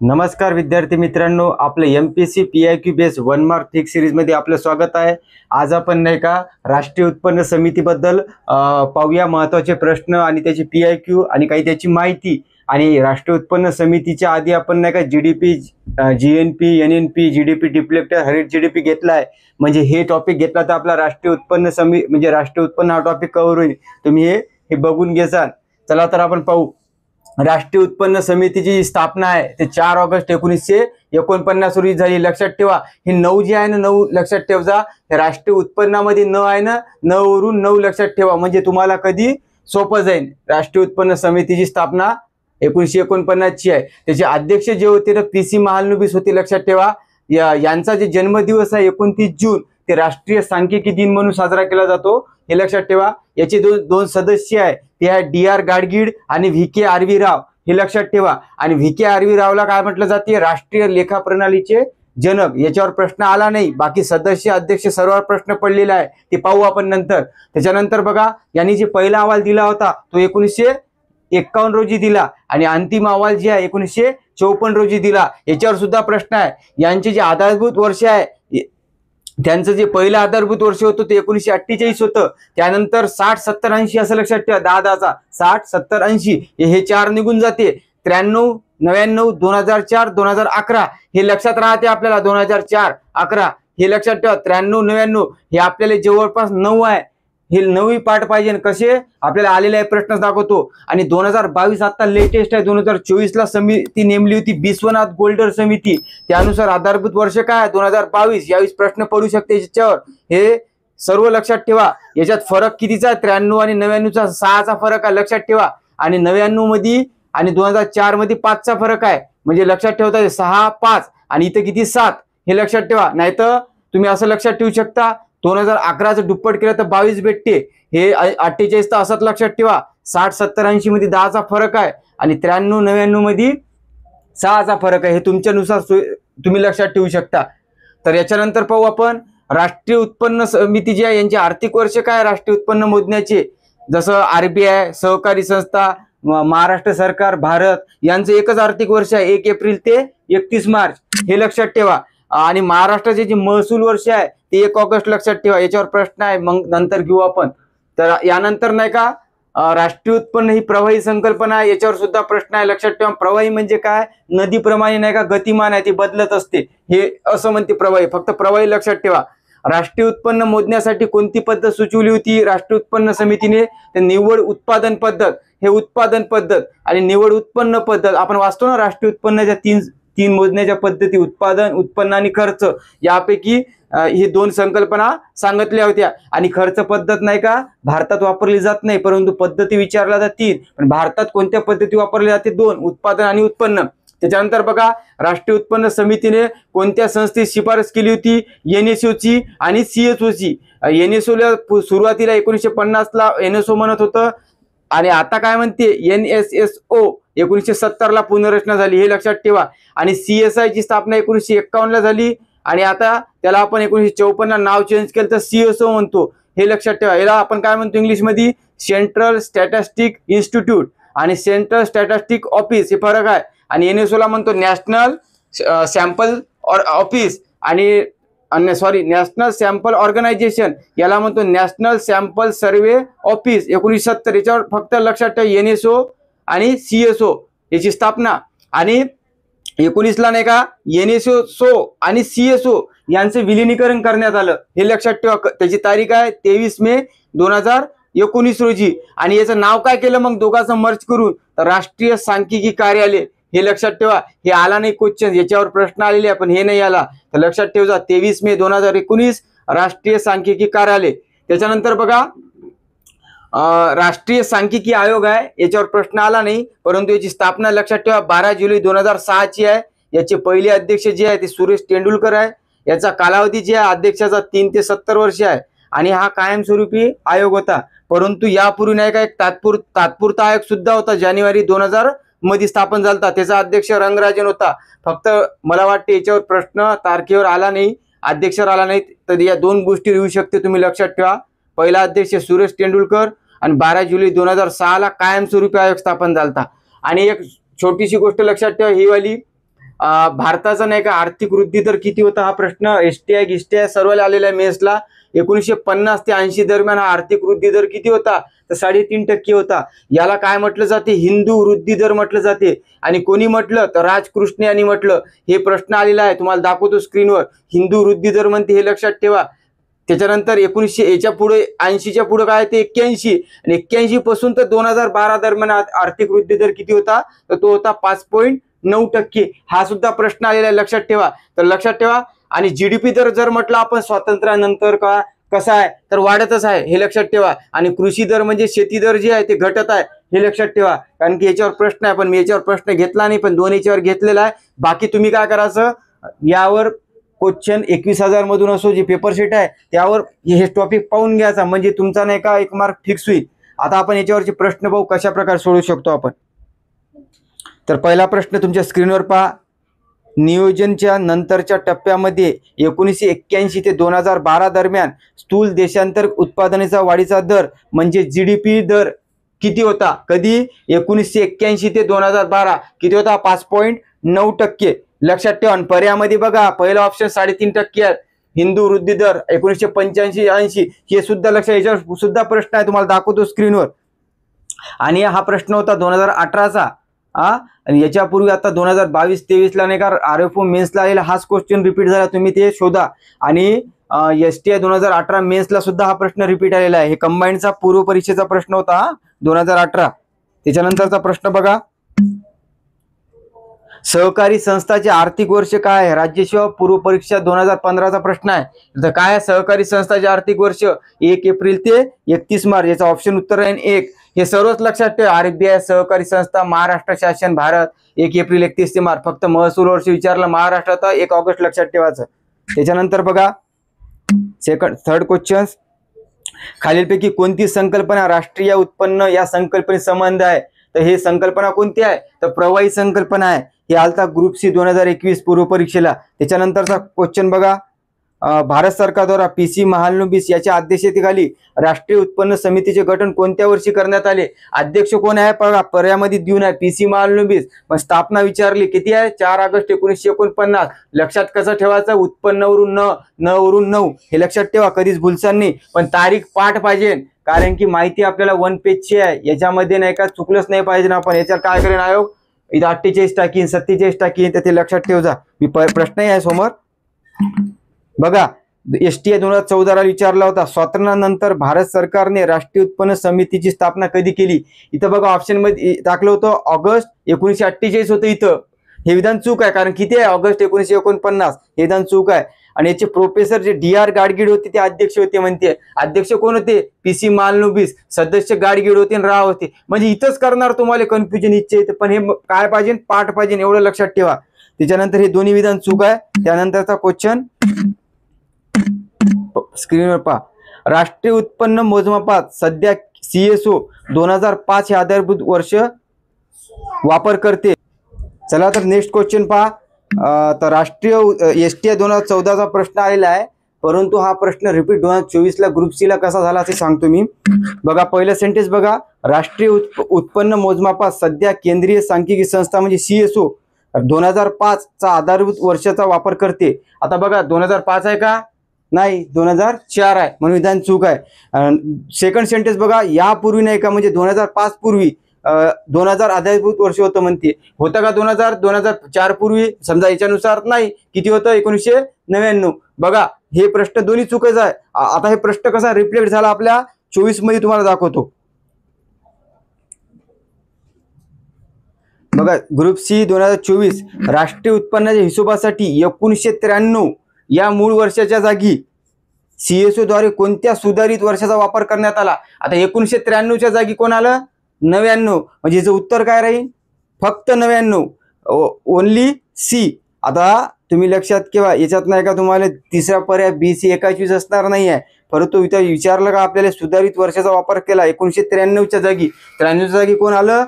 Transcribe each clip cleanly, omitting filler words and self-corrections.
नमस्कार विद्यार्थी मित्रांनो, आपलं MPSC PIQ base 1 mark fix series मध्ये आपलं स्वागत आहे। आज आपण नाही का राष्ट्रीय उत्पन्न समितीबद्दल पाहूया, महत्त्वाचे प्रश्न आणि त्याची PIQ आणि काही त्याची माहिती। आणि राष्ट्रीय उत्पन्न समितीच्या आधी आपण नाही का GDP, GNP, NNP, GDP डिप्लेक्टर, हरित GDP घेतला आहे। म्हणजे हे टॉपिक घेतला तर आपला राष्ट्रीय उत्पन्न म्हणजे राष्ट्रीय उत्पन्न हा टॉपिक कव्हर होईल। तुम्ही हे बघून घ्याल। चला तर आपण पाहू। राष्ट्रीय उत्पन्न समितीची स्थापना आहे ते 4 ऑगस्ट 1949 रोजी झाली। लक्षात ठेवा, हे 9 जे आहे ना, 9 लक्षात ठेवा। राष्ट्रीय उत्पन्नामध्ये 9 आहे ना, 9 वरून 9 लक्षात ठेवा, म्हणजे तुम्हाला कधी सोपं जाईल। राष्ट्रीय उत्पन्न समितीची स्थापना 1949 ची आहे। त्याचे अध्यक्ष जे होते ना PC महालनोबिस होते। लक्षात ठेवा, यांचा जे जन्मदिवस आहे 29 जून ते राष्ट्रीय सांख्यिकी दिन म्हणून साजरा केला जातो, हे लक्षात ठेवा। याचे दोन सदस्य आहे, ते आहे DR गाडगीळ आणि VK आर.व्ही. राव, हे लक्षात ठेवा। आणि VK आर.व्ही. रावला काय म्हटलं जाते? राष्ट्रीय लेखा प्रणालीचे जनक। याच्यावर प्रश्न आला नाही, बाकी सदस्य अध्यक्ष सर्व प्रश्न पडलेला आहे, ते पाहू आपण नंतर। त्याच्यानंतर बघा, यांनी जे पहिला अहवाल दिला होता तो 1951 रोजी दिला आणि अंतिम अहवाल जे आहे 1954 रोजी दिला। याच्यावर सुद्धा प्रश्न आहे। यांचे जे आधारभूत वर्ष आहे, त्यांचं जे पहिलं आधारभूत वर्ष होतं ते 1948 होतं। त्यानंतर 60, 70, 80 असं लक्षात ठेवा। 10चा 60, 70, 80 हे 4 निघून जाते। 93, 99, 2004, 2011 हे लक्षात राहते आपल्याला। 2004, 11 हे लक्षात ठेवा। 93, 99 हे आपल्याला जवळपास 9 आहे, हे 9वी पाठ पाहिजे। कसे आपल्याला आलेले आहे प्रश्न दाखवतो। आणि 2022 आता लेटेस्ट आहे। 2024 ला समिती नेमली होती, बिस्वनाथ गोल्डर समिती। त्यानुसार आधारभूत वर्ष काय? 2022। यावेळी प्रश्न पडू शकते याच्यावर, हे सर्व लक्षात ठेवा। याच्यात फरक कितीचा? 93 आणि 99चा 6चा फरक आहे, लक्षात ठेवा। आणि 99 मध्ये आणि 2004 मध्ये 5चा फरक आहे, म्हणजे लक्षात ठेवता 6, 5 आणि इथे किती? 7, हे लक्षात ठेवा। नाहीतर तुम्ही असं लक्षात ठेवू शकता, 2011चं दुप्पट केलं तर 22 भेटते, हे 48 तर असंच लक्षात ठेवा। 60, 70, 80 मध्ये 10चा फरक आहे आणि 93, 99 मध्ये 6चा फरक आहे, हे तुमच्यानुसार तुम्ही लक्षात ठेवू शकता। तर याच्यानंतर पाहू आपण राष्ट्रीय उत्पन्न समिती जी आहे यांचे आर्थिक वर्ष काय राष्ट्रीय उत्पन्न मोजण्याचे। जसं RBI, सहकारी संस्था, महाराष्ट्र सरकार, भारत यांचं एकच आर्थिक वर्ष आहे, 1 एप्रिल ते 31 मार्च, हे लक्षात ठेवा। आणि महाराष्ट्राचे जे महसूल वर्ष आहे ते 1 ऑगस्ट, लक्षात ठेवा। याच्यावर प्रश्न आहे, मग नंतर घेऊ आपण। तर यानंतर नाही का राष्ट्रीय उत्पन्न ही प्रवाही संकल्पना आहे, याच्यावर सुद्धा प्रश्न आहे, लक्षात ठेवा। प्रवाही म्हणजे काय? नदीप्रमाणे नाही का गतिमान आहे, ती बदलत असते, हे असं म्हणते प्रवाही। फक्त प्रवाही लक्षात ठेवा। राष्ट्रीय उत्पन्न मोजण्यासाठी कोणती पद्धत सुचवली होती राष्ट्रीय उत्पन्न समितीने? तर निव्वळ उत्पादन पद्धत, हे उत्पादन पद्धत आणि निव्वळ उत्पन्न पद्धत आपण वाचतो ना। राष्ट्रीय उत्पन्नाच्या तीन मोजण्याच्या पद्धती, उत्पादन, उत्पन्न आणि खर्च, यापैकी हे 2 संकल्पना सांगितल्या होत्या। आणि खर्च पद्धत नाही का भारतात वापरली जात नाही, परंतु पद्धती विचारल्या जातील। पण भारतात कोणत्या पद्धती वापरल्या जाते? 2, उत्पादन आणि उत्पन्न। त्याच्यानंतर बघा, राष्ट्रीय उत्पन्न समितीने कोणत्या संस्थेची शिफारस केली होती? NSO ची आणि CSO ची। NSO ला सुरुवातीला 1950 ला NSO म्हणत होतं आणि आता काय म्हणते? NSSO। 1970 ला पुनर्रचना झाली, हे लक्षात ठेवा। आणि CSI ची स्थापना 1951 ला झाली आणि आता त्याला आपण 1954 ला नाव चेंज केलं तर CSO म्हणतो, हे लक्षात ठेवा। याला आपण काय म्हणतो इंग्लिश मध्ये? सेंट्रल स्टॅटिस्टिक इन्स्टिट्यूट आणि सेंट्रल स्टॅटिस्टिक ऑफिस, हे फरक आहे। आणि NSO ला म्हणतो नॅशनल सॅम्पल ऑफिस आणि नॅशनल सॅम्पल ऑर्गनायझेशन, याला म्हणतो नॅशनल सॅम्पल सर्वे ऑफिस। 1970 याच्यावर फक्त लक्षात ठेवा, NSO आणि CSO याची स्थापना। आणि 19 ला नाही का NSO आणि CSO यांचे विलिनीकरण करण्यात आलं, हे लक्षात ठेवा। त्याची तारीख आहे 23 मे 2019 रोजी। आणि याचं नाव काय केलं मग दोघांचं मर्ज करून? तर राष्ट्रीय सांख्यिकी कार्यालय, हे लक्षात ठेवा। हे आला नाही क्वेश्चन, याच्यावर प्रश्न आलेले आहे पण हे नाही आला, तर लक्षात ठेवा 23 मे 2019 राष्ट्रीय सांख्यिकी कार्यालय। त्याच्यानंतर बघा, राष्ट्रीय सांख्यिकी आयोग आहे, याच्यावर प्रश्न आला नाही, परंतु याची स्थापना लक्षात ठेवा 12 जुलै 2006 ची आहे। याचे पहिले अध्यक्ष जे आहे ते सुरेश तेंडुलकर आहे। याचा कालावधी जे आहे अध्यक्षाचा 3 ते 70 वर्ष आहे आणि हा कायमस्वरूपी आयोग होता। परंतु यापूर्वी नाही का एक तात्पुरता आयोग सुद्धा होता, जानेवारी 2000 मध्ये स्थापन झाला, त्याचा अध्यक्ष रंगराजन होता। फक्त मला वाटते याच्यावर प्रश्न तारखेवर आला नाही, अध्यक्षावर आला नाही, तर या 2 गोष्टी येऊ शकते, तुम्ही लक्षात ठेवा। पहिला अध्यक्ष सुरेश तेंडुलकर आणि 12 जुलै 2006 ला कायमस्वरूपी आयोग स्थापन झाला। आणि एक छोटीशी गोष्ट लक्षात ठेवा, ही वाली भारताचा नाही का आर्थिक वृद्धी दर किती होता हा प्रश्न एसटीआय गिस्टीआय सर्वला आलेला आहे मेन्सला. 1950 ते 80 दरम्यान हा आर्थिक वृद्धी दर किती होता तर 3.5% होता. याला काय म्हटलं जाते हिंदू वृद्धी दर म्हटलं जाते. आणि कोणी म्हटलं तर राजकृष्ण यांनी म्हटलं. हे प्रश्न आलेला आहे तुम्हाला दाखवतो स्क्रीनवर. हिंदू वृद्धी दर म्हणते हे लक्षात ठेवा. त्याच्यानंतर 1900 याच्या पुढे 80च्या पुढे काय ते 81 आणि 81 पासून तर 2012 दरम्यान आर्थिक वृद्धी दर किती होता तर तो होता 5.9%. हा सुद्धा प्रश्न आलेला आहे लक्षात ठेवा. तर लक्षात ठेवा. आणि जीडीपी दर जर म्हटलं आपण स्वातंत्र्यानंतर का कसा आहे तर वाढतच आहे हे लक्षात ठेवा. आणि कृषी दर म्हणजे शेती दर जे आहे ते घटत आहे हे लक्षात ठेवा. कारण की याच्यावर प्रश्न आहे पण मी याच्यावर प्रश्न घेतला नाही पण 2 याच्यावर घेतलेला आहे. बाकी तुम्ही काय करायचं यावर क्वेश्चन 21,000 मधून असो जे पेपर सेट आहे त्यावर हे टॉपिक पाहून घ्यायचा म्हणजे तुमचा नाही का 1 मार्क फिक्स होईल. आता आपण याच्यावरचे प्रश्न पाहू कशा प्रकारे सोडवू शकतो आपण. तर पहिला प्रश्न तुमच्या स्क्रीनवर पहा. नियोजनच्या नंतरच्या टप्प्यामध्ये 1981 ते 2012 दरम्यान स्थूल देशांतर उत्पादनाचा वाढीचा दर म्हणजे जीडीपी दर किती होता. कधी 1981 ते 2012 किती होता 5.9%. लक्षात ठेवा. पर्यायामध्ये बघा पहिला ऑप्शन 3.5% आहे. हिंदू वृद्धी दर 1985-80 हे सुद्धा लक्षात याच्यावर सुद्धा प्रश्न आहे तुम्हाला दाखवतो स्क्रीनवर. आणि हा प्रश्न होता 2018चा. आणि याच्यापूर्वी आता 2022-23 ला नाही का आरएफओ मेन्सला आलेला हाच क्वेश्चन रिपीट झाला. तुम्ही ते शोधा. आणि एसटीआय 2018 मेन्सला सुद्धा हा प्रश्न रिपीट आलेला आहे. हे कंबाईनचा पूर्व परीक्षेचा प्रश्न होता 2018. त्याच्यानंतरचा प्रश्न बघा. सहकारी संस्थाचे आर्थिक वर्ष काय आहे. राज्यसेवा पूर्व परीक्षा 2015चा प्रश्न आहे. तर काय आहे सहकारी संस्थाचे आर्थिक वर्ष 1 एप्रिल ते 31 मार्च. याचा ऑप्शन उत्तर राहील 1. हे सर्वच लक्षात ठेवा. आरबीआय सहकारी संस्था महाराष्ट्र शासन भारत 1 एप्रिल 31 ते मार्च. फक्त महसूल वर्ष विचारलं महाराष्ट्राचा 1 ऑगस्ट लक्षात ठेवायचं. त्याच्यानंतर बघा थर्ड क्वेश्चन. खालीलपैकी कोणती संकल्पना राष्ट्रीय उत्पन्न या संकल्पने संबंध आहे. तर हे संकल्पना कोणती आहे तर प्रवाही संकल्पना आहे. हे आलता ग्रुप सी 2021 पूर्व परीक्षेला. त्याच्यानंतरचा क्वेश्चन बघा. भारत सरकार द्वारा पीसी महालनोबिस याच्या अध्यक्षतेखाली राष्ट्रीय उत्पन्न समितीचे गठन कोणत्या वर्षी करण्यात आले. अध्यक्ष कोण आहे बघा पर्यायामध्ये देऊन आहे पीसी महालनोबिस. पण स्थापना विचारली किती आहे 4 ऑगस्ट 1949. लक्षात कसं ठेवायचं उत्पन्नावरून न वरून 9 हे लक्षात ठेवा कधीच भुलसान नाही. पण तारीख पाठ पाहिजे कारण की माहिती आपल्याला 1 पेजची आहे. याच्यामध्ये नाही का चुकलंच नाही पाहिजे. आपण याच्यावर काय करेन आयोग इथं 48 टाकीन 47 टाकीन तर ते लक्षात ठेव जा. मी प्रश्नही आहे समोर बघा. एसटीआय 2014 विचारला होता. स्वातंत्र्यानंतर भारत सरकारने राष्ट्रीय उत्पन्न समितीची स्थापना कधी केली. इथं बघा ऑप्शन मध्ये टाकलं होतं ऑगस्ट 1948 होतं. इथं हे विधान चूक आहे कारण किती आहे ऑगस्ट 1949 हे विधान चूक आहे. आणि याचे प्रोफेसर जे DR गाडगीळ होते ते अध्यक्ष होते म्हणते. अध्यक्ष कोण होते पीसी महालनोबिस. सदस्य गाडगीळ होते आणि राव होते. म्हणजे इथंच करणार तुम्हाला कन्फ्युजन इच्छा. पण हे काय पाहिजे पाठ पाहिजे एवढं लक्षात ठेवा. त्याच्यानंतर हे दोन्ही विधान चूक आहे. त्यानंतरचा क्वेश्चन स्क्रीनवर पहा. राष्ट्रीय उत्पन्न मोजमापात सध्या CSO 2005 हे आधारभूत वर्ष वापर करते. चला तर नेक्स्ट क्वेश्चन पहा. तर राष्ट्रीय एसटीआय 2014चा प्रश्न आलेला आहे परंतु हा प्रश्न रिपीट 2024 ला ग्रुप सी ला कसा झाला ते सांगतो मी. बघा पहिलं सेंटेन्स बघा. राष्ट्रीय उत्पन्न मोजमापात सध्या केंद्रीय सांख्यिकी संस्था म्हणजे CSO 2005 चा आधारभूत वर्षाचा वापर करते. आता बघा 2005 आहे का नाही 2004 आहे म्हणून विधान चूक आहे. सेकंड सेंटेन्स बघा. यापूर्वी नाही का म्हणजे 2005 पूर्वी 2000 आधारभूत वर्ष होतं म्हणते. होतं का 2004 पूर्वी समजा याच्यानुसार नाही किती होतं 1999. बघा हे प्रश्न दोन्ही चुकीचं आहे. आता हे प्रश्न कसा रिफ्लेक्ट झाला आपल्या 24 मध्ये तुम्हाला दाखवतो. बघा ग्रुप सी 2024 राष्ट्रीय उत्पन्नाच्या हिशोबासाठी 1993 या मूळ वर्षाच्या जागी CSO द्वारे कोणत्या सुधारित वर्षाचा वापर करण्यात आला. आता 1993च्या जागी कोण आलं 99 म्हणजे याचं उत्तर काय राहील फक्त 99 ओनली सी. आता तुम्ही लक्षात ठेवा याच्यात नाही का तुम्हाला तिसरा पर्याय BC 21 असणार नाही आहे. परंतु इथं विचारलं का आपल्याला सुधारित वर्षाचा वापर केला 1993च्या जागी 93च्या जागी कोण आलं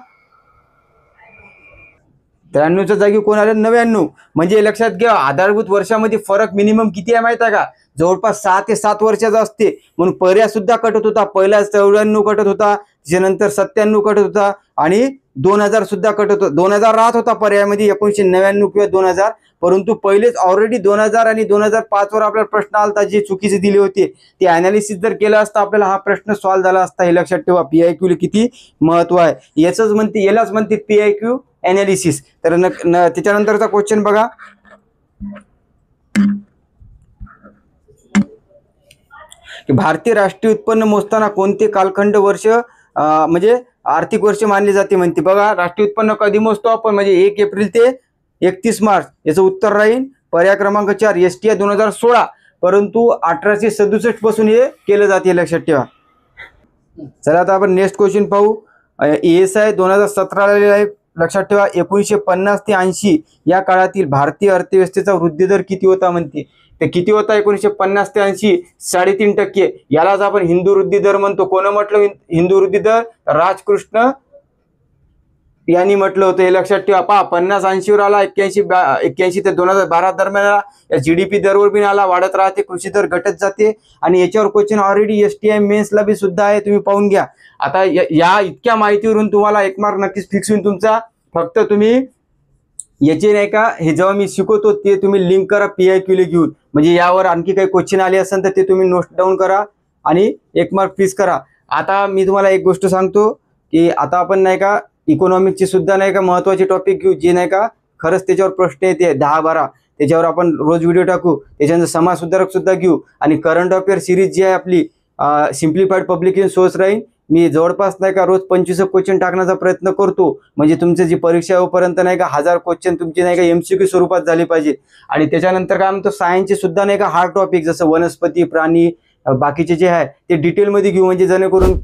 93च्या जागी कोण आलं 99. म्हणजे लक्षात घ्या आधारभूत वर्षामध्ये फरक मिनिमम किती आहे माहिती आहे का, जवळपास 6 ते 7 वर्षाचा असते. म्हणून पर्याय सुद्धा कटत होता. पहिला 94 कटत होता, त्याच्यानंतर 97 कटत होता आणि 2000 सुद्धा कटत होता. 2000 राहत होता पर्यायामध्ये 1999 किंवा 2000. परंतु पहिलेच ऑलरेडी 2000 आणि 2005 वर आपल्याला प्रश्न आलता जे चुकीचे दिले होते. ते अनालिसिस जर केलं असतं आपल्याला हा प्रश्न सॉल्व्ह झाला असता. हे लक्षात ठेवा, PIQ किती महत्व आहे. यालाच म्हणते PIQ अनालिसिस. तर त्याच्यानंतरचा क्वेश्चन बघा, की भारतीय राष्ट्रीय उत्पन्न मोजताना कोणते कालखंड वर्ष म्हणजे आर्थिक वर्ष मानले जाते म्हणते. बघा राष्ट्रीय उत्पन्न कधी मोजतो आपण, म्हणजे 1 एप्रिल ते 31 मार्च. याचं उत्तर राहील पर्याय क्रमांक 4 STI 2016. परंतु 1867 पासून हे केलं जाते, लक्षात ठेवा. चला आता आपण नेक्स्ट क्वेश्चन पाहू. ESI 2017 आहे, लक्षात ठेवा. 1950 ते 80 या काळातील भारतीय अर्थव्यवस्थेचा वृद्धी दर किती होता म्हणते. ते किती होता 1950 ते 80? 3.5%. यालाच आपण हिंदू वृद्धी दर म्हणतो. कोण म्हटलं हिंदू वृद्धी दर? राजकृष्ण यांनी म्हटलं होतं, हे लक्षात ठेवा. पहा 50-80 वर आला, 81 ते 2012 दरम्यान आला. या GDP दरवर बी आला, वाढत राहते. कृषी दर घटत जाते. आणि याच्यावर क्वेश्चन ऑलरेडी STI मेन्सला बी सुद्धा आहे, तुम्ही पाहून घ्या. आता या इतक्या माहितीवरून तुम्हाला 1 मार्क नक्कीच फिक्स होईल तुमचा. फक्त तुम्ही याचे नाही का, हे जेव्हा मी शिकवतो ते तुम्ही लिंक करा PIQ ला घेऊन. म्हणजे यावर आणखी काही क्वेश्चन आले असेल तर ते तुम्ही नोट डाऊन करा आणि 1 मार्क फिक्स करा. आता मी तुम्हाला एक गोष्ट सांगतो, की आता आपण नाही का इकॉनॉमिक्सचे सुद्धा नाही का महत्वाचे टॉपिक घेऊ, जे नाही का खरंच त्याच्यावर प्रश्न येते 10-12. त्याच्यावर आपण रोज व्हिडिओ टाकू. त्याच्यानंतर समाज सुधारक सुद्धा घेऊ. आणि करंट अफेअर सिरीज जी आहे आपली सिम्प्लिफाईड पब्लिकेशन सोर्स राहील. मी जवळपास नाही का रोज 25 क्वेश्चन टाकण्याचा प्रयत्न करतो. म्हणजे तुमची जी परीक्षा होईपर्यंत नाही का 1000 क्वेश्चन तुमचे नाही का MCQ स्वरूपात झाले पाहिजे. आणि त्याच्यानंतर काय म्हणतो, सायन्सचे सुद्धा नाही का हार्ड टॉपिक जसं वनस्पती, प्राणी, बाकीचे जे आहे ते डिटेलमध्ये घेऊ. म्हणजे जेणेकरून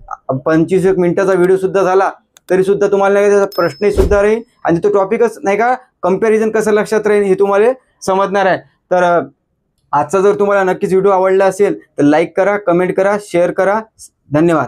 25 मिनिटाचा व्हिडिओ सुद्धा झाला तरी सुद्धा तुम्हाला नाही का त्याचा प्रश्नही सुद्धा राहील आणि तो टॉपिकच नाही का कंपॅरिझन कसं लक्षात राहील हे तुम्हाला समजणार आहे. तर आजचा जर तुम्हाला नक्कीच व्हिडिओ आवडला असेल तर लाईक करा, कमेंट करा, शेअर करा. धन्यवाद.